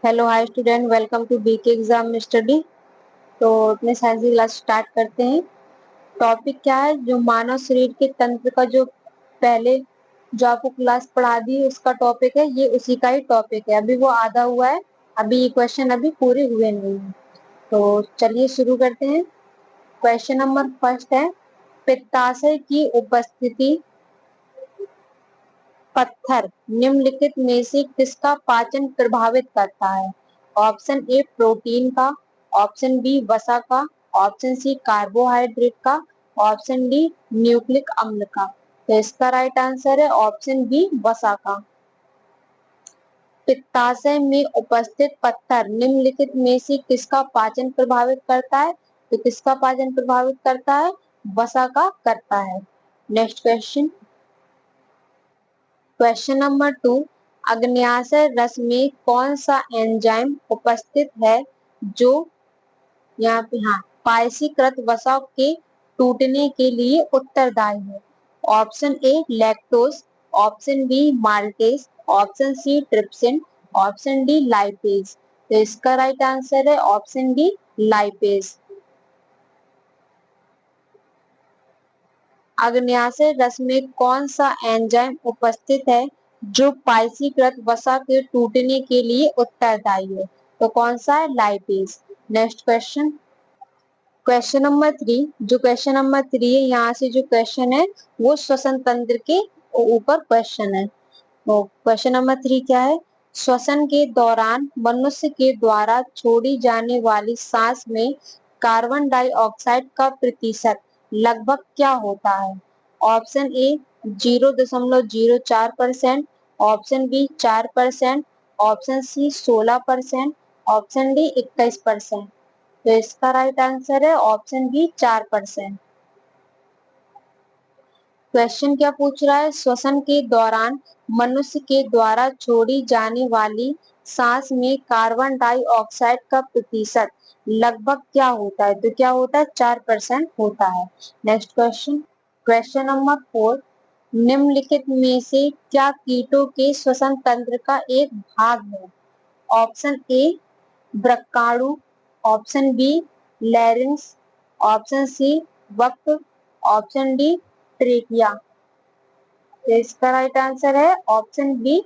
Hello hi student, welcome to BK exam study. तो अपने science की क्लास स्टार्ट करते हैं। टॉपिक क्या है? जो मानव शरीर के तंत्र का जो पहले जो आपको क्लास पढ़ा दी उसका टॉपिक है, ये उसी का ही टॉपिक है। अभी वो आधा हुआ है, अभी ये क्वेश्चन अभी पूरे हुए नहीं है। तो चलिए शुरू करते हैं। क्वेश्चन नंबर फर्स्ट है, पित्ताशय की उपस्थिति पत्थर निम्नलिखित में से किसका पाचन प्रभावित करता है? ऑप्शन ए प्रोटीन का, ऑप्शन बी वसा का, ऑप्शन सी कार्बोहाइड्रेट का, ऑप्शन डी न्यूक्लिक अम्ल का। तो इसका राइट आंसर है ऑप्शन बी वसा का। पित्ताशय में उपस्थित पत्थर निम्नलिखित में से किसका पाचन प्रभावित करता है? तो किसका पाचन प्रभावित करता है? वसा का करता है। Next question. क्वेश्चन नंबर 2, अग्न्याशय रस में कौन सा एंजाइम उपस्थित है जो यहाँ पे पायसीकृत वसा के टूटने के लिए उत्तरदायी है? Option A lactose, option B maltase, option C trypsin, option D lipase. तो इसका राइट आंसर है ऑप्शन डी लाइपेज। अग्न्याशय रस में कौन सा एंजाइम उपस्थित है जो पायसीकृत वसा के टूटने के लिए उत्तरदायी है? तो कौन सा है? Lipase. Next question. Question number 3, जो क्वेश्चन नंबर 3 है, यहाँ से जो क्वेश्चन है वो श्वसन तंत्र के ऊपर क्वेश्चन है। तो क्वेश्चन नंबर 3 क्या है? श्वसन के दौरान मनुष्य के द्वारा छोड़ी जाने वाली सांस में कार्बन डाइऑक्साइड का प्रतिशत लगभग क्या होता है? Option A 0.04%, option B 4%, option C 16%, option D 21%। तो इसका राइट आंसर है ऑप्शन बी 4%। क्वेश्चन क्या पूछ रहा है? श्वसन के दौरान मनुष्य के द्वारा छोड़ी जाने वाली सांस में कार्बन डाइऑक्साइड का प्रतिशत लगभग क्या होता है? तो क्या होता है? 4% होता है। Next question. क्वेश्चन नंबर 4, निम्नलिखित में से क्या कीटों के श्वसन तंत्र का एक भाग है? ऑप्शन ए वृक्काणु, option B larynx, option C वक्र, ऑप्शन डी ट्रेकिया। तो इसका राइट आंसर है ऑप्शन बी।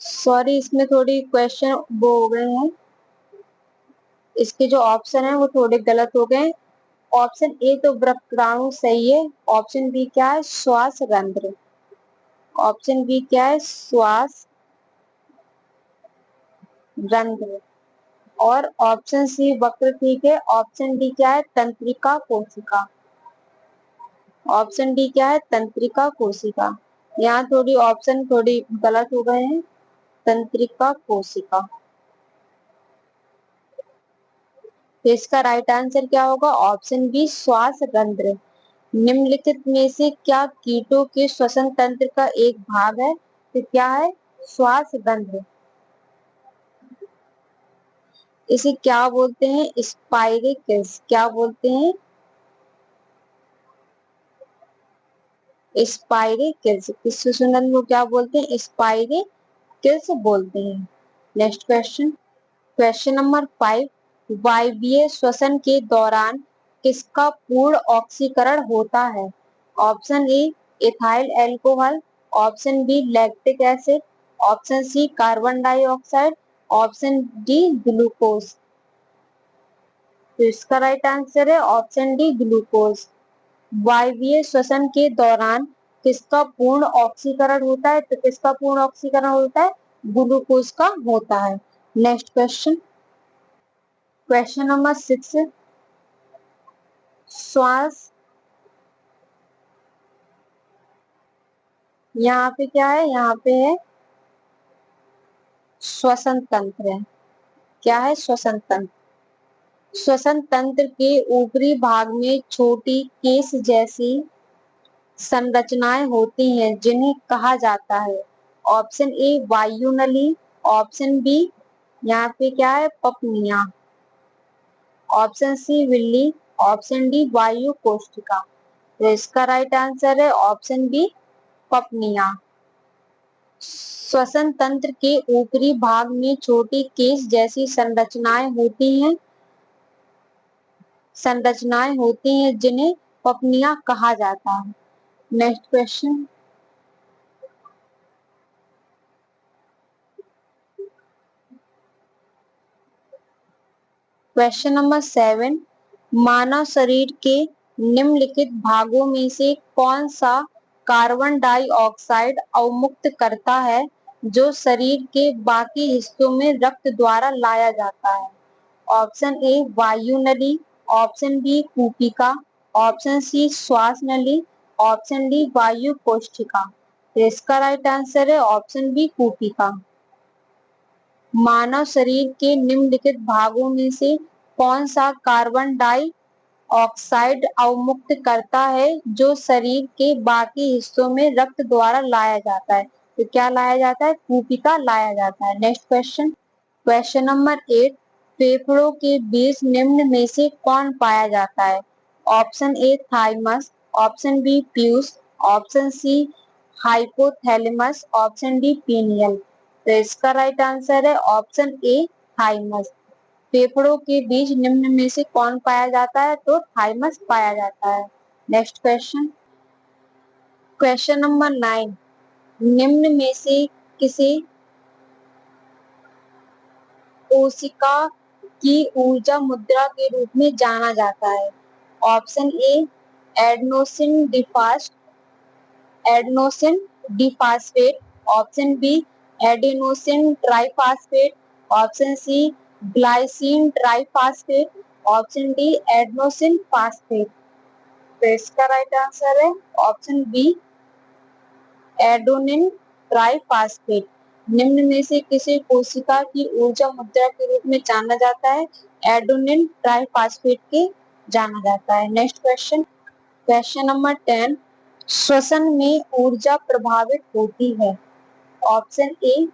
सॉरी, इसमें थोड़ी क्वेश्चन वो हो गए हैं, इसके जो ऑप्शन है वो थोड़े गलत हो गए। ऑप्शन ए तो वृक्काणु सही है। ऑप्शन बी क्या है? श्वास रंध्र। ऑप्शन बी क्या है? श्वास रंध्र। और ऑप्शन सी वक्र ठीक है। ऑप्शन डी क्या है? तंत्रिका कोशिका। ऑप्शन डी क्या है? तंत्रिका कोशिका। यहाँ थोड़ी ऑप्शन थोड़ी गलत हो गए हैं। तंत्रिका कोशिका। तो इसका राइट आंसर क्या होगा? ऑप्शन बी श्वास रंध्र। निम्नलिखित में से क्या कीटों के श्वसन तंत्र का एक भाग है? तो क्या है? श्वास रंध्र। इसे क्या बोलते हैं? स्पाइरेकिल्स। क्या बोलते हैं? स्पाइरेकिल्स। इस श्वसन तंत्र को क्या बोलते हैं? स्पाइरेकिल्स बोलते हैं। Next question. क्वेश्चन नंबर 5, वायवीय श्वसन के दौरान किसका पूर्ण ऑक्सीकरण होता है? Option A ethyl alcohol, option B lactic acid, option C carbon dioxide, option D glucose. तो इसका राइट आंसर है ऑप्शन डी ग्लूकोज। वायवीय श्वसन के दौरान किसका पूर्ण ऑक्सीकरण होता है? तो किसका पूर्ण ऑक्सीकरण होता है? ग्लूकोज का होता है। Next question. क्वेश्चन नंबर 6, श्वास। यहाँ पे क्या है? यहाँ पे है श्वसन तंत्र है। क्या है? श्वसन तंत्र। श्वसन तंत्र के ऊपरी भाग में छोटी केस जैसी संरचनाएं होती हैं जिन्हें कहा जाता है? ऑप्शन ए वायु नली, ऑप्शन बी यहाँ पे क्या है? पपनिया, option C villi, option D वायु कोशिका। तो इसका राइट आंसर है ऑप्शन बी पपनिया। श्वसन तंत्र के ऊपरी भाग में छोटी केस जैसी संरचनाएं होती हैं जिन्हें पपनियां कहा जाता है। Next question. क्वेश्चन नंबर 7, मानव शरीर के निम्नलिखित भागों में से कौन सा कार्बन डाइऑक्साइड अवमुक्त करता है जो शरीर के बाकी हिस्सों में रक्त द्वारा लाया जाता है? ऑप्शन ए वायु नली, ऑप्शन बी कूपिका, ऑप्शन सी श्वास नली, ऑप्शन डी वायु कोशिका। तो इसका राइट आंसर है ऑप्शन बी कूपिका। मानव शरीर के निम्नलिखित भागों में से कौन सा कार्बन डाइऑक्साइड अवमुक्त करता है जो शरीर के बाकी हिस्सों में रक्त द्वारा लाया जाता है? तो क्या लाया जाता है? कूपिका लाया जाता है। Next question. क्वेश्चन नंबर 8, फेफड़ों के बीच निम्न में से कौन पाया जाता है? Option A thymus, option B पीयूष, option C hypothalamus, option D pineal. तो इसका राइट आंसर है ऑप्शन ए थाइमस। फेफड़ों के बीच निम्न में से कौन पाया जाता है? तो थाइमस पाया जाता है। Next question. क्वेश्चन नंबर 9, निम्न में से किसे कोशिका की ऊर्जा मुद्रा के रूप में जाना जाता है? Option A adenosine diphosphate, option B adenosine triphosphate, option C glycine triphosphate, option D adenosine phosphate. तो इसका राइट आंसर है ऑप्शन बी एडेनोसिन ट्राइफास्फेट। निम्न में से किसे कोशिका की ऊर्जा मुद्रा के रूप में जाना जाता है? एडेनोसिन ट्राइफास्फेट के जाना जाता है। Next question. क्वेश्चन नंबर 10, श्वसन में ऊर्जा प्रभावित होती है? ऑप्शन ए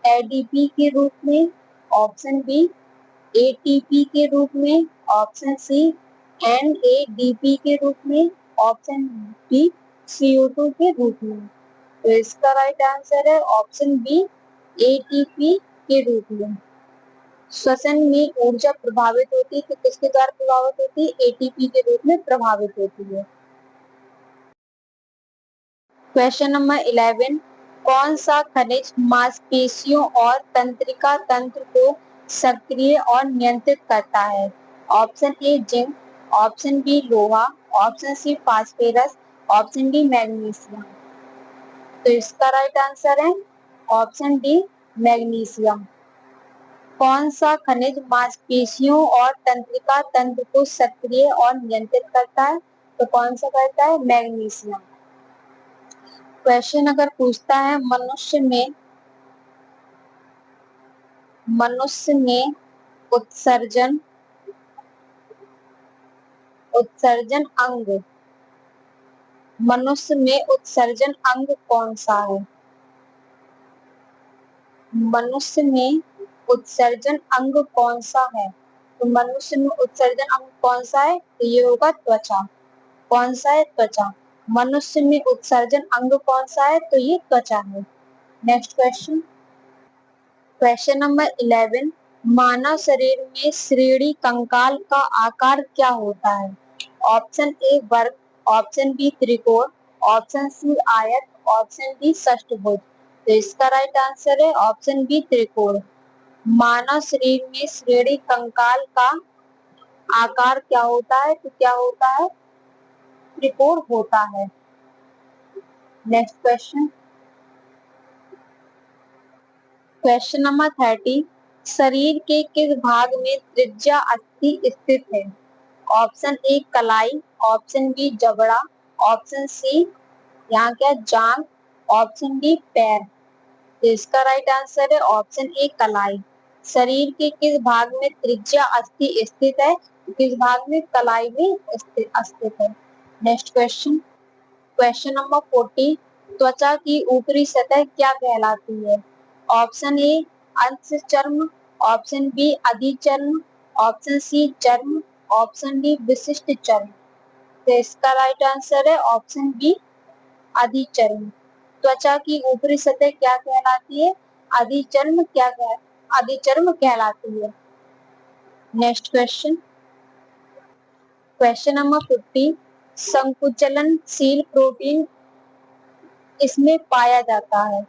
एडीपी के रूप में, ऑप्शन बी एटीपी के रूप में, ऑप्शन सी एनएडीपी के रूप में, ऑप्शन डी CO2 के रूप में। तो इसका राइट आंसर है ऑप्शन बी एटीपी के रूप में। श्वसन में ऊर्जा प्रभावित होती है तो किसके द्वारा प्रभावित होती है? एटीपी के रूप में प्रभावित होती है। क्वेश्चन नंबर 11, कौन सा खनिज मांसपेशियों और तंत्रिका तंत्र को सक्रिय और नियंत्रित करता है? Option A zinc, option B लोहा, option C phosphorus, option D magnesium. तो इसका राइट आंसर है ऑप्शन डी मैग्नीशियम। कौन सा खनिज मांसपेशियों और तंत्रिका तंत्र को सक्रिय और नियंत्रित करता है? तो कौन सा करता है? मैग्नीशियम। क्वेश्चन अगर पूछता है मनुष्य में उत्सर्जन अंग मनुष्य में उत्सर्जन अंग कौन सा है? मनुष्य में उत्सर्जन अंग कौन सा है? तो मनुष्य में उत्सर्जन अंग कौन सा है? तो ये होगा त्वचा। कौन सा है? त्वचा। मनुष्य में उत्सर्जन अंग कौन सा है? तो ये त्वचा है। Next question. क्वेश्चन नंबर 11, मानव शरीर में श्रेणी कंकाल का आकार क्या होता है? ऑप्शन ए वर्ग, ऑप्शन बी त्रिकोण, ऑप्शन सी आयत, ऑप्शन डी षष्ठभुज। तो इसका राइट आंसर है ऑप्शन बी त्रिकोण। मानव शरीर में श्रेणी कंकाल का आकार क्या होता है? तो क्या होता है? त्रिकोण होता है। Next question. क्वेश्चन नंबर 30, शरीर के किस भाग में त्रिज्या अस्थि स्थित है? ऑप्शन ए कलाई, ऑप्शन बी जबड़ा, ऑप्शन सी यहाँ क्या जांग, ऑप्शन डी पैर। तो इसका राइट आंसर है ऑप्शन ए कलाई। शरीर के किस भाग में त्रिज्या अस्थि स्थित है? किस भाग में? कलाई में स्थित है। Next question. क्वेश्चन नंबर 40, त्वचा की ऊपरी सतह क्या कहलाती है? ऑप्शन ए अंश चर्म, ऑप्शन बी अधिचर्म, ऑप्शन सी चर्म, ऑप्शन डी विशिष्ट चर्म। तो इसका राइट आंसर है ऑप्शन बी अधिचर्म। त्वचा की ऊपरी सतह क्या कहलाती है? अधिचर्म कहलाती है। नेक्स्ट क्वेश्चन, क्वेश्चन नंबर 50, संकुचलनशील प्रोटीन इसमें पाया जाता है?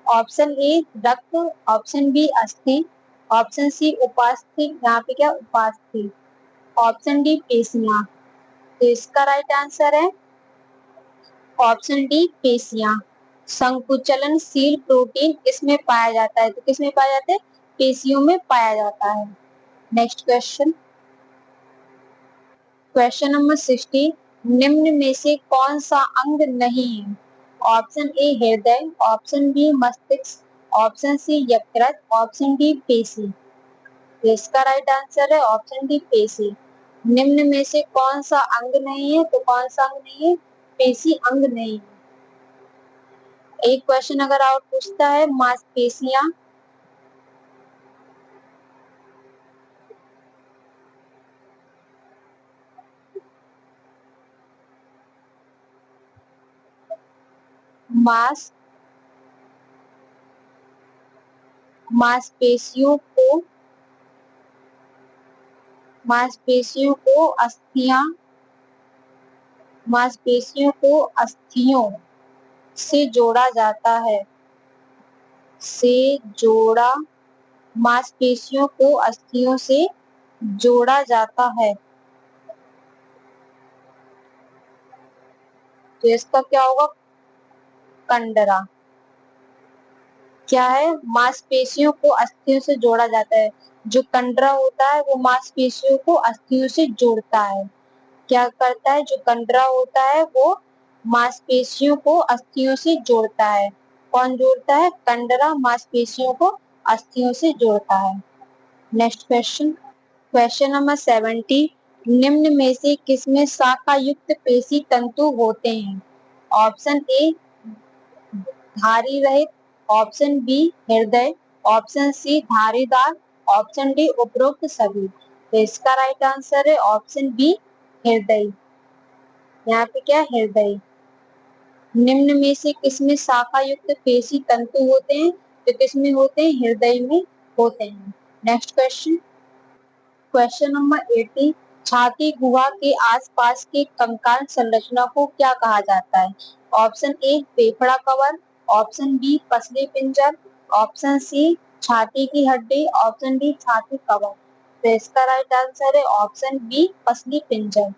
ऑप्शन ए रक्त, ऑप्शन बी अस्थि, ऑप्शन सी उपास्थि, यहाँ पे क्या उपास्थि, ऑप्शन डी पेशियां। तो इसका राइट आंसर है ऑप्शन डी पेशियां। संकुचलनशील प्रोटीन इसमें पाया जाता है, तो किसमें पाया जाता है? पेशियों में पाया जाता है। नेक्स्ट क्वेश्चन, क्वेश्चन नंबर 60, निम्न में से कौन सा अंग नहीं है? ऑप्शन ए हृदय, ऑप्शन बी मस्तिष्क, ऑप्शन सी यकृत, ऑप्शन डी पेशी। तो इसका राइट आंसर है ऑप्शन डी पेशी। निम्न में से कौन सा अंग नहीं है? तो कौन सा अंग नहीं है? पेशी अंग नहीं है। एक क्वेश्चन अगर और पूछता है, मांसपेशियां मांस मांसपेशियों को मांसपेशियों को अस्थियां मांसपेशियों को अस्थियों से जोड़ा जाता है, से जोड़ा मांसपेशियों को अस्थियों से जोड़ा जाता है। तो इसका क्या होगा? कंडरा। क्या है? मांसपेशियों को अस्थियों से जोड़ा जाता है। जो कंडरा होता है वो मांसपेशियों को अस्थियों से जोड़ता है। क्या करता है? जो कंडरा होता है वो मांसपेशियों को अस्थियों से जोड़ता है। कौन जोड़ता है? कंडरा मांसपेशियों को अस्थियों से जोड़ता है। नेक्स्ट क्वेश्चन, क्वेश्चन नंबर 70, निम्न में से किसमें शाखा युक्त पेशी तंतु होते हैं? ऑप्शन ए धारी रहित, ऑप्शन बी हृदय, ऑप्शन सी धारीदार, ऑप्शन डी उपरोक्त सभी। तो इसका राइट आंसर है ऑप्शन बी हृदय। यहाँ पे क्या हृदय। निम्न में से किसमें शाखा युक्त पेशी तंतु होते हैं? तो किसमें होते हैं? हृदय में होते हैं। नेक्स्ट क्वेश्चन, क्वेश्चन नंबर 80, छाती गुहा के आसपास के कंकाल संरचना को क्या कहा जाता है? ऑप्शन ए फेफड़ा कवर, ऑप्शन बी पसली पिंजर, ऑप्शन सी छाती की हड्डी, ऑप्शन डी छाती कवर। तो इसका राइट आंसर है ऑप्शन बी पसली पिंजर।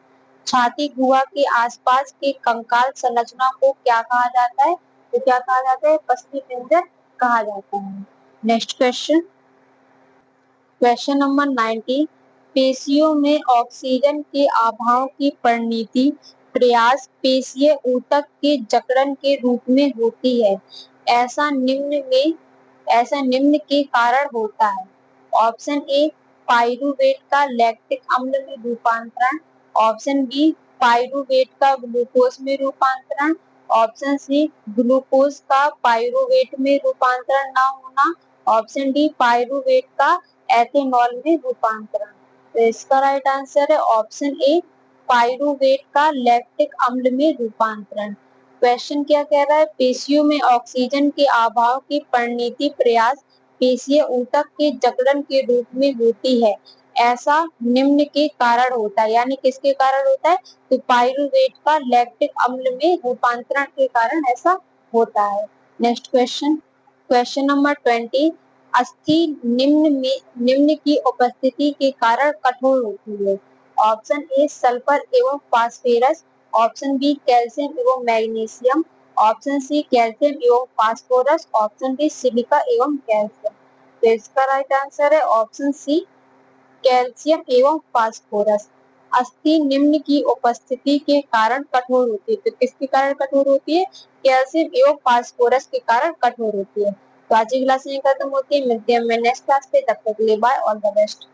छाती गुहा के आसपास के कंकाल संरचना को क्या कहा जाता है? तो क्या कहा जाता है? पसली पिंजर कहा जाता है। नेक्स्ट क्वेश्चन, क्वेश्चन नंबर 90, पेशियों में ऑक्सीजन के अभाव की परिणति प्रयास पेशीय ऊतक के जकड़न के रूप में होती है। ऐसा निम्न के कारण होता है। ऑप्शन ए पाइरूवेट का लैक्टिक अम्ल में रूपांतरण, ऑप्शन बी पाइरूवेट का ग्लूकोज में रूपांतरण, ऑप्शन सी ग्लूकोज का पाइरूवेट में रूपांतरण न होना, ऑप्शन डी पाइरूवेट का एथेनॉल में रूपांतरण। तो इसका राइट आंसर है ऑप्शन ए पाइरूवेट का लैक्टिक अम्ल में रूपांतरण। क्वेश्चन क्या कह रहा है? पेशियों में ऑक्सीजन के अभाव की परिणति प्रयास पेशीय ऊतक के जकड़न के रूप में होती है। ऐसा निम्न के कारण होता है, यानी किसके कारण होता है? तो पाइरूवेट का लैक्टिक अम्ल में रूपांतरण के कारण ऐसा होता है। नेक्स्ट क्वेश्चन, क्वेश्चन नंबर 20, अस्थि निम्न की उपस्थिति के कारण कठोर होती है। ऑप्शन ए सल्फर एवं फास्फोरस, ऑप्शन बी कैल्शियम एवं मैग्नीशियम, ऑप्शन सी कैल्शियम एवं फास्फोरस, ऑप्शन डी सिलिका एवं कैल्शियम। तो इसका राइट आंसर है ऑप्शन सी कैल्शियम एवं फास्फोरस। अस्थि निम्न की उपस्थिति के कारण कठोर होती है। तो किसके कारण कठोर होती है? कैल्शियम एवं फास्फोरस के कारण कठोर होती है। तो आज की क्लास में खत्म होती है। मिलते हैं नेक्स्ट क्लास पे, तब तक के लिए बाय, ऑल द बेस्ट।